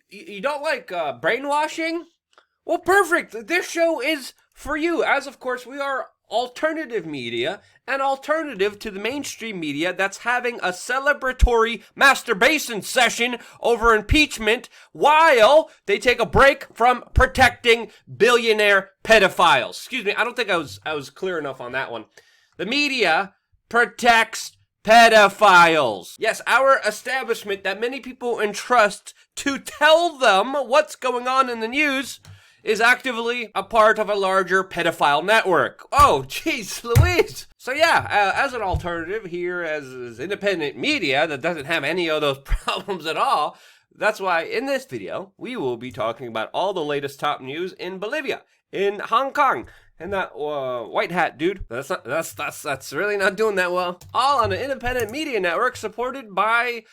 You don't like brainwashing? Well, perfect. This show is for you, as of course we are alternative media, an alternative to the mainstream media that's having a celebratory masturbation session over impeachment while they take a break from protecting billionaire pedophiles. Excuse me, I don't think I was clear enough on that one. The media protects pedophiles. Yes, our establishment that many people entrust to tell them what's going on in the news is actively a part of a larger pedophile network. Oh, jeez Louise. So yeah, as an alternative here, as independent media that doesn't have any of those problems at all, that's why in this video, we will be talking about all the latest top news in Bolivia, in Hong Kong, and that white hat dude, that's really not doing that well. All on an independent media network supported by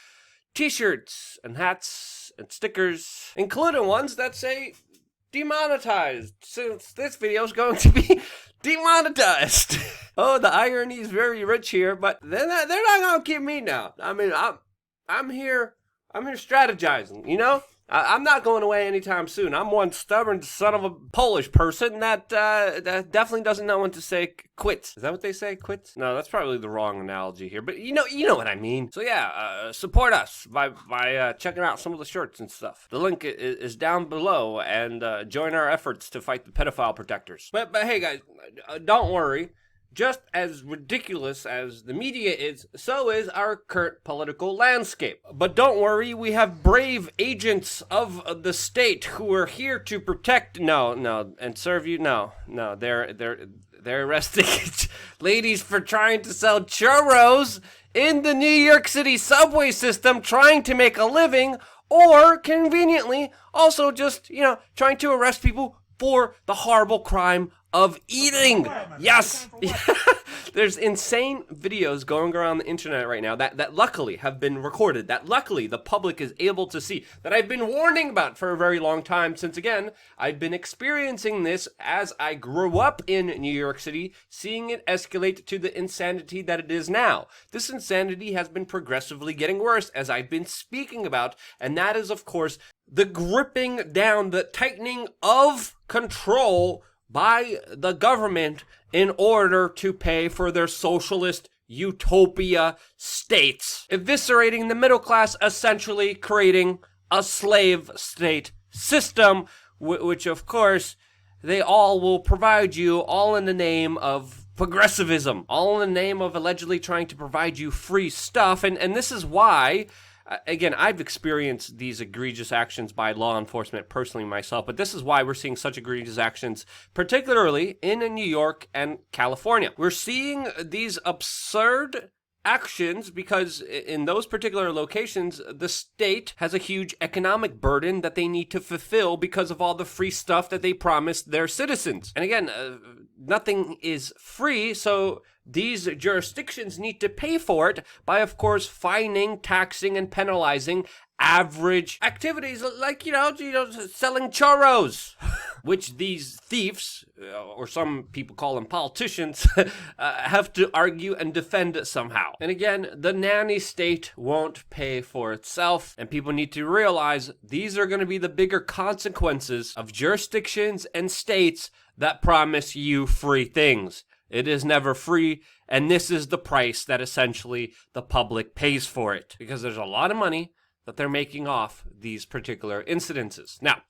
t-shirts and hats and stickers, including ones that say demonetized, since this video is going to be demonetized. Oh, the irony is very rich here, but they're not gonna keep me now. I mean, I'm here strategizing, you know? I'm not going away anytime soon. I'm one stubborn son of a Polish person that definitely doesn't know when to say quits. Is that what they say, quits? No, that's probably the wrong analogy here, but you know what I mean. So yeah, support us by checking out some of the shirts and stuff. The link is down below, and join our efforts to fight the pedophile protectors. But hey guys, don't worry. Just as ridiculous as the media is, so is our current political landscape. But don't worry, we have brave agents of the state who are here to protect, and serve you. No, they're arresting ladies for trying to sell churros in the New York City subway system, trying to make a living, or conveniently also just, trying to arrest people for the horrible crime of eating. Yes. There's insane videos going around the internet right now that luckily have been recorded, that luckily the public is able to see, that I've been warning about for a very long time, since again, I've been experiencing this as I grew up in New York City, seeing it escalate to the insanity that it is now. This insanity has been progressively getting worse, as I've been speaking about, and that is of course the gripping down, the tightening of control by the government in order to pay for their socialist utopia states, eviscerating the middle class, essentially creating a slave state system, which of course they all will provide you, all in the name of progressivism, all in the name of allegedly trying to provide you free stuff. And this is why, again, I've experienced these egregious actions by law enforcement personally myself, but this is why we're seeing such egregious actions, particularly in New York and California. We're seeing these absurd actions because in those particular locations, the state has a huge economic burden that they need to fulfill because of all the free stuff that they promised their citizens. And again, nothing is free, so these jurisdictions need to pay for it by, of course, fining, taxing, and penalizing average activities like, selling churros, which these thieves, or some people call them politicians, have to argue and defend somehow. And again, the nanny state won't pay for itself, and people need to realize these are going to be the bigger consequences of jurisdictions and states that promise you free things. It is never free, and this is the price that essentially the public pays for it, because there's a lot of money that they're making off these particular incidences. Now,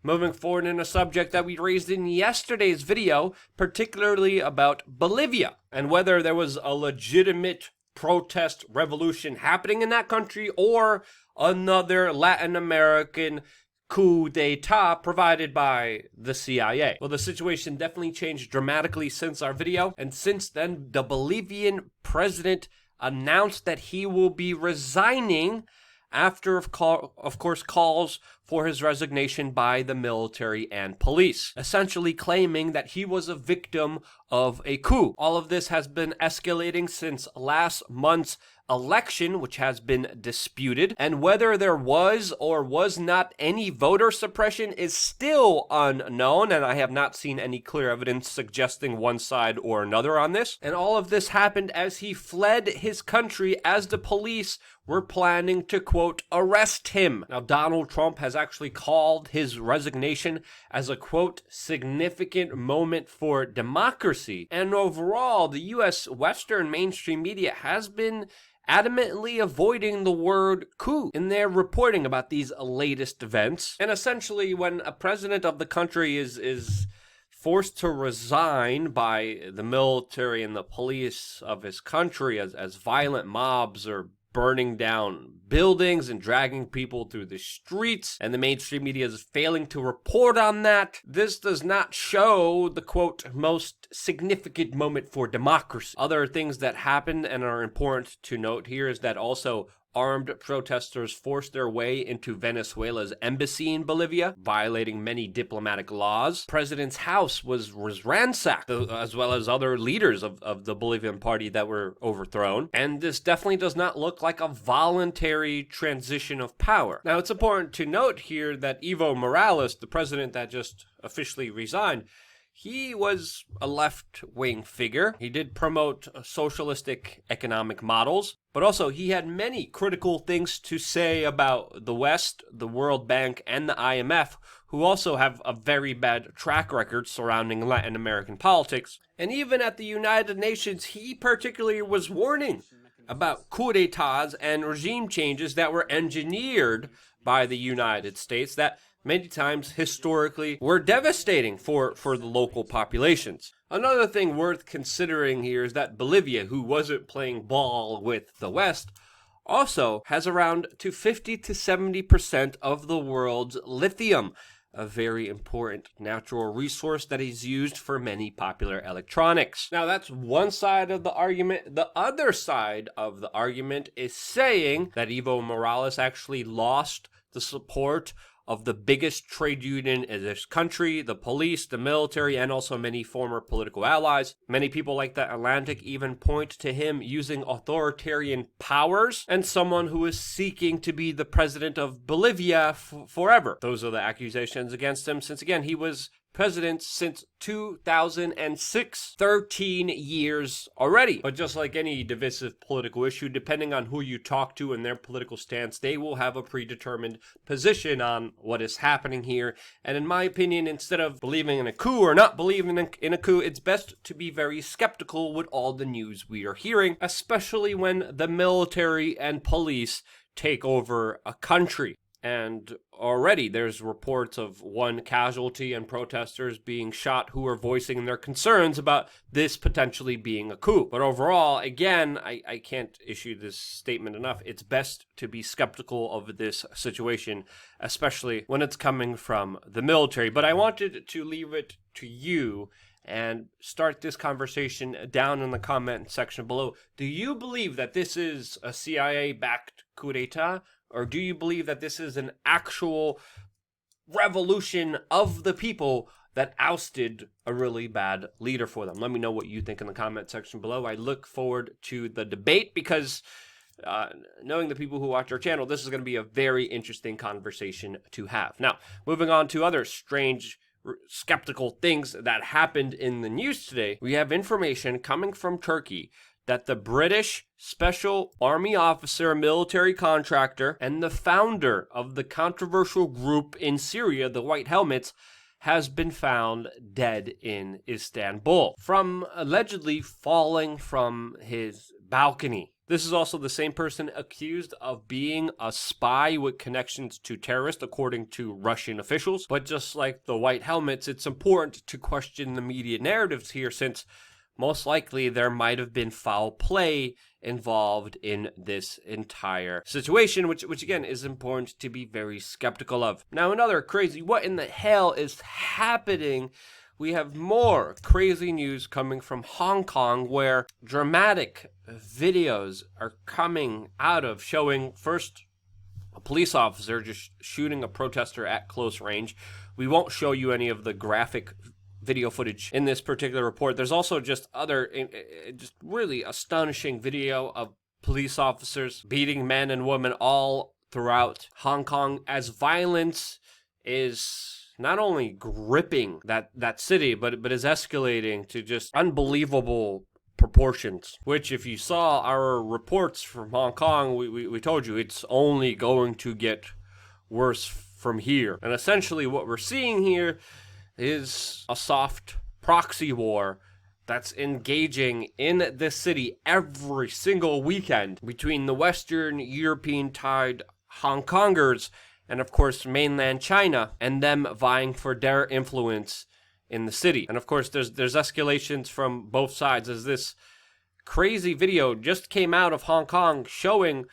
moving forward in a subject that we raised in yesterday's video, particularly about Bolivia, and whether there was a legitimate protest revolution happening in that country, or another Latin American coup d'etat provided by the CIA. Well, the situation definitely changed dramatically since our video, and since then, the Bolivian president announced that he will be resigning after, of course, calls for his resignation by the military and police, essentially claiming that he was a victim of a coup. All of this has been escalating since last month's election, which has been disputed, and whether there was or was not any voter suppression is still unknown, and I have not seen any clear evidence suggesting one side or another on this. And all of this happened as he fled his country as the police were planning to, quote, arrest him. Now, Donald Trump has actually called his resignation as a, quote, significant moment for democracy. And overall, the U.S. Western mainstream media has been adamantly avoiding the word coup in their reporting about these latest events. And essentially, when a president of the country is forced to resign by the military and the police of his country as violent mobs are burning down buildings and dragging people through the streets, and the mainstream media is failing to report on that, this does not show the, quote, most significant moment for democracy. Other things that happened and are important to note here is that also armed protesters forced their way into Venezuela's embassy in Bolivia, violating many diplomatic laws. President's house was ransacked, as well as other leaders of the Bolivian party that were overthrown. And this definitely does not look like a voluntary transition of power. Now, it's important to note here that Evo Morales, the president that just officially resigned, he was a left-wing figure. He did promote socialistic economic models, but also he had many critical things to say about the West, the World Bank, and the IMF, who also have a very bad track record surrounding Latin American politics. And even at the United Nations, he particularly was warning about coup d'etats and regime changes that were engineered by the United States that many times historically were devastating for the local populations. Another thing worth considering here is that Bolivia, who wasn't playing ball with the West, also has around 50 to 70% of the world's lithium, a very important natural resource that is used for many popular electronics. Now, that's one side of the argument. The other side of the argument is saying that Evo Morales actually lost the support of the biggest trade union in this country, the police, the military, and also many former political allies. Many people like the Atlantic even point to him using authoritarian powers and someone who is seeking to be the president of Bolivia forever. Those are the accusations against him, since again, he was president since 2006, 13 years already. But just like any divisive political issue, depending on who you talk to and their political stance, they will have a predetermined position on what is happening here. And in my opinion, instead of believing in a coup or not believing in a coup, it's best to be very skeptical with all the news we are hearing, especially when the military and police take over a country. And already there's reports of one casualty and protesters being shot who are voicing their concerns about this potentially being a coup. But overall, again, I can't issue this statement enough. It's best to be skeptical of this situation, especially when it's coming from the military. But I wanted to leave it to you and start this conversation down in the comment section below. Do you believe that this is a CIA-backed coup d'etat? Or do you believe that this is an actual revolution of the people that ousted a really bad leader for them? Let me know what you think in the comment section below. I look forward to the debate because knowing the people who watch our channel, this is going to be a very interesting conversation to have. Now, moving on to other strange, skeptical things that happened in the news today, we have information coming from Turkey that the British Special Army officer, military contractor, and the founder of the controversial group in Syria, the White Helmets, has been found dead in Istanbul from allegedly falling from his balcony. This is also the same person accused of being a spy with connections to terrorists, according to Russian officials. But just like the White Helmets, it's important to question the media narratives here, since most likely there might have been foul play involved in this entire situation, which again is important to be very skeptical of. Now, another crazy, what in the hell is happening? We have more crazy news coming from Hong Kong, where dramatic videos are coming out of showing first a police officer just shooting a protester at close range. We won't show you any of the graphic video footage in this particular report. There's also just other just really astonishing video of police officers beating men and women all throughout Hong Kong, as violence is not only gripping that city, but is escalating to just unbelievable proportions, which if you saw our reports from Hong Kong, we told you it's only going to get worse from here. And essentially what we're seeing here is a soft proxy war that's engaging in this city every single weekend between the Western European tied Hong Kongers and of course mainland China, and them vying for their influence in the city. And of course there's escalations from both sides, as this crazy video just came out of Hong Kong showing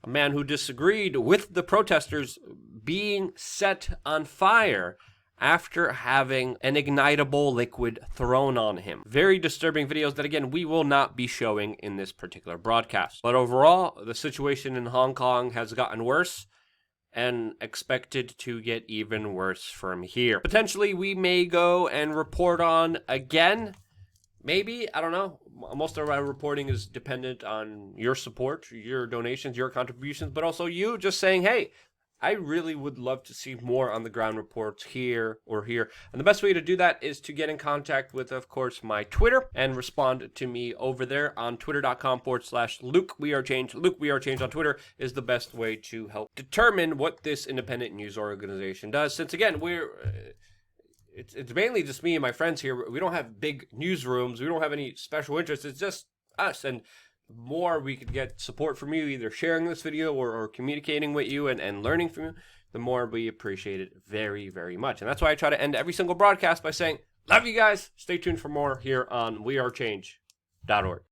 a man who disagreed with the protesters being set on fire after having an ignitable liquid thrown on him. Very disturbing videos that, again, we will not be showing in this particular broadcast. But overall, the situation in Hong Kong has gotten worse and expected to get even worse from here. Potentially, we may go and report on again. Maybe, I don't know. Most of our reporting is dependent on your support, your donations, your contributions, but also you just saying, hey, I really would love to see more on the ground reports here or here. And the best way to do that is to get in contact with, of course, my Twitter and respond to me over there on twitter.com/LukeWeAreChange. LukeWeAreChange on Twitter is the best way to help determine what this independent news organization does. Since, again, it's mainly just me and my friends here. We don't have big newsrooms. We don't have any special interests. It's just us. And the more we could get support from you, either sharing this video or communicating with you and learning from you, the more we appreciate it very, very much. And that's why I try to end every single broadcast by saying, love you guys. Stay tuned for more here on wearechange.org.